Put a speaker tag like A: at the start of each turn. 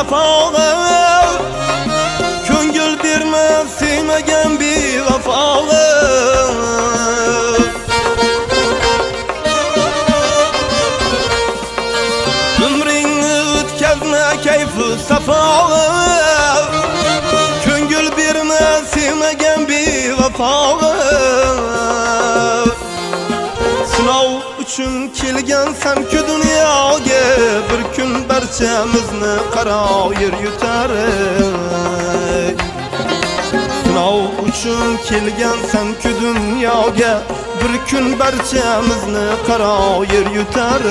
A: safaga ko'ngil bermez sevmegen bir vafaga ömrini ötkazma keyfi safaga ko'ngil bermez sevmegen bir vafaga Sınav üçün kelgensen ki dünyaya bir gün barchamizni qaro yer yutar Sınav üçün kelgensen ki dünyaya bir gün barchamizni qaro yer yutar